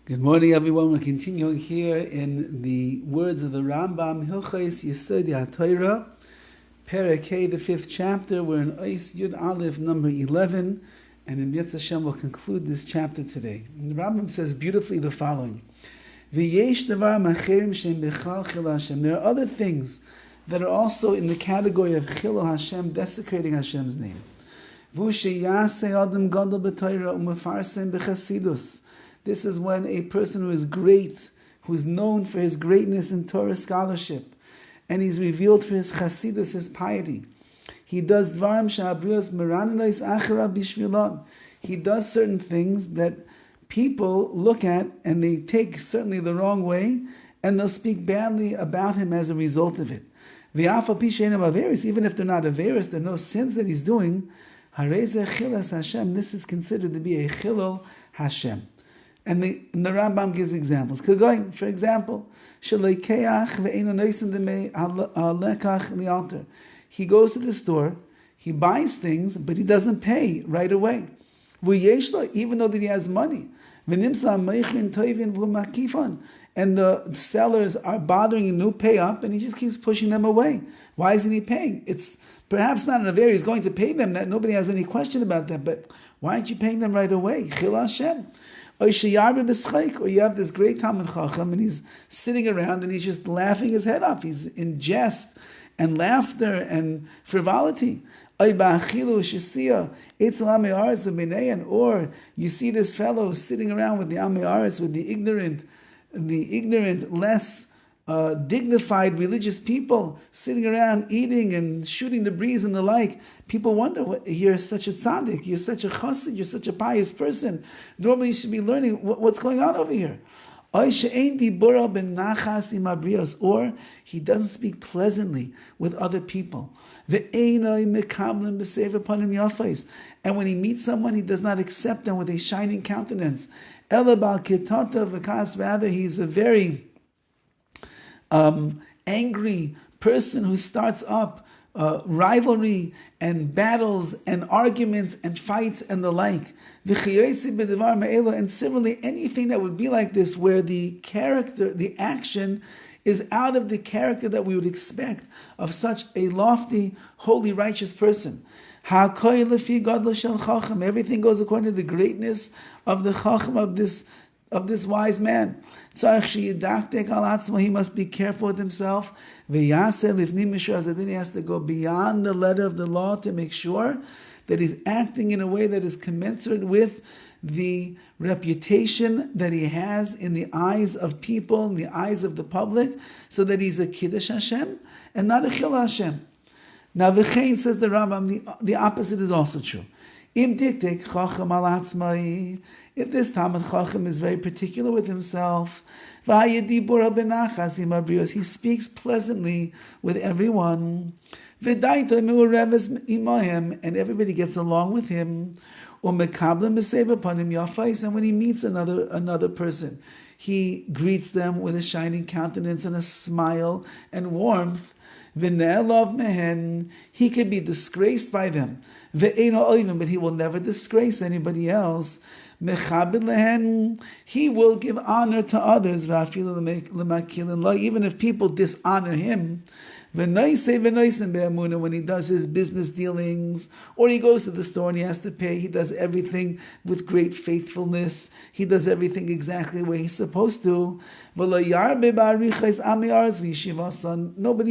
Good morning, everyone. We're continuing here in the words of the RAMBAM, Hilchos Yesod HaTorah, Perek Hey, the 5th chapter. We're in Ois Yud Aleph, number 11, and in Yetz Hashem we'll conclude this chapter today. And the RAMBAM says beautifully the following: V'yesh davar macherim shem bechal Chillul Hashem. There are other things that are also in the category of Chillul Hashem, desecrating Hashem's name. V'u sheyaseh adam gadol b'Torah u'mefarsem b'chasidus. This is when a person who is great, who is known for his greatness in Torah scholarship, and he's revealed for his chasidus, his piety. He does dvarim she'abrios meraninois achara bishvilon. He does certain things that people look at and they take certainly the wrong way, and they'll speak badly about him as a result of it. V'afa pi she'einav averis, even if they're not averis, there are no sins that he's doing. Harei zeh chilul Hashem. This is considered to be a chilul Hashem. And the Rambam gives examples. Kagoin, for example, he goes to the store, he buys things, but he doesn't pay right away. Even though that he has money. And the sellers are bothering him to pay up, and he just keeps pushing them away. Why isn't he paying? It's perhaps not in a very, he's going to pay them, that nobody has any question about that, but why aren't you paying them right away? Chillul Hashem. Or you have this great Talmidei Chacham and he's sitting around and he's just laughing his head off. He's in jest and laughter and frivolity. Or you see this fellow sitting around with the Amei Haaretz, with the ignorant, less dignified religious people sitting around eating and shooting the breeze and the like. People wonder, you're such a tzaddik, you're such a chassid, you're such a pious person. Normally you should be learning what's going on over here. Or he doesn't speak pleasantly with other people. And when he meets someone, he does not accept them with a shining countenance. Rather, he's a very angry person who starts up rivalry and battles and arguments and fights and the like. And similarly, anything that would be like this, where the character, the action is out of the character that we would expect of such a lofty, holy, righteous person. Everything goes according to the greatness of the Chacham, of this wise man. He must be careful with himself. He has to go beyond the letter of the law to make sure that he's acting in a way that is commensurate with the reputation that he has in the eyes of people, in the eyes of the public, so that he's a Kiddush Hashem and not a Chillul Hashem. Now, v'chein, says the RAMBAM, the opposite is also true. If this Talmid Chacham is very particular with himself, he speaks pleasantly with everyone, and everybody gets along with him. And when he meets another person, he greets them with a shining countenance and a smile and warmth. He can be disgraced by them, but he will never disgrace anybody else. He will give honor to others, even if people dishonor him. When he does his business dealings, or he goes to the store and he has to pay, he does everything with great faithfulness. He does everything exactly the way he's supposed to. Nobody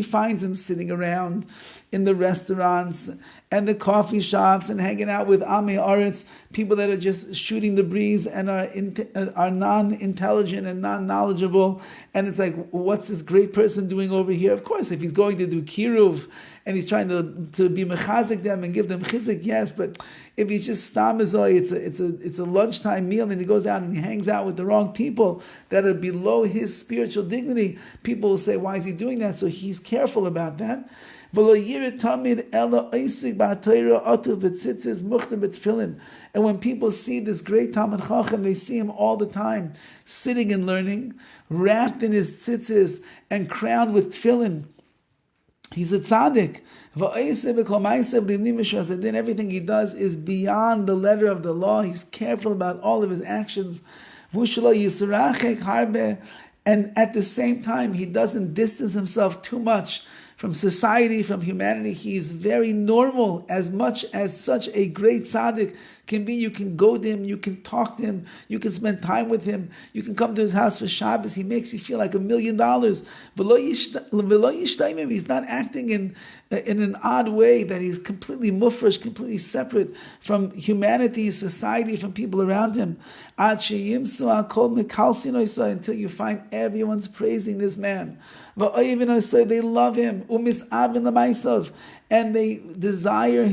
finds him sitting around in the restaurants and the coffee shops and hanging out with Amei Haaretz, people that are just shooting the breeze and are non-intelligent and non-knowledgeable. And it's like, what's this great person doing over here? Of course, if he's going to do kiruv and he's trying to be mechazik them and give them chizik, yes, but if he's just stamazoi, it's a lunchtime meal and he goes out and he hangs out with the wrong people that are below his spiritual dignity, people will say, why is he doing that? So he's careful about that. And when people see this great Talmid Chacham, they see him all the time, sitting and learning, wrapped in his tzitzis and crowned with tefillin. He's a tzaddik. Then everything he does is beyond the letter of the law. He's careful about all of his actions. Vushlo yisrachek harbe, and at the same time, he doesn't distance himself too much from society, from humanity. He's very normal, as much as such a great tzaddik can be. You can go to him, you can talk to him, you can spend time with him, you can come to his house for Shabbos. He makes you feel like $1 million. He's not acting in an odd way that he's completely mufresh, completely separate from humanity, society, from people around him. Until you find everyone's praising this man. They love him, and they desire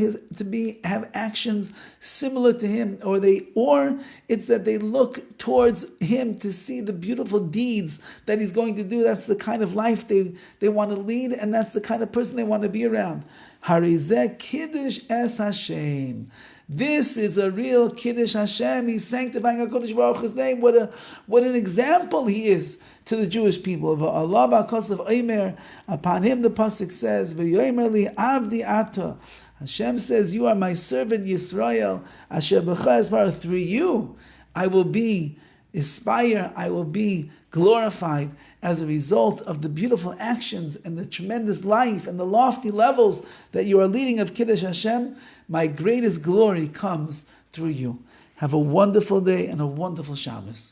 have actions similar to him, or it's that they look towards him to see the beautiful deeds that he's going to do. That's the kind of life they want to lead, and that's the kind of person they want to be around. Harizeh Kiddush es Hashem. This is a real Kiddush Hashem. He's sanctifying HaKadosh Baruch Hu's name. What an example he is to the Jewish people. Allah ba'kosav Omer. Upon him the pasuk says, "V'yomer li avdi ata." Hashem says, "You are my servant Yisrael. Asher b'cha esbar." Through you, I will be inspired. I will be glorified as a result of the beautiful actions and the tremendous life and the lofty levels that you are leading of Kiddush Hashem. My greatest glory comes through you. Have a wonderful day and a wonderful Shabbos.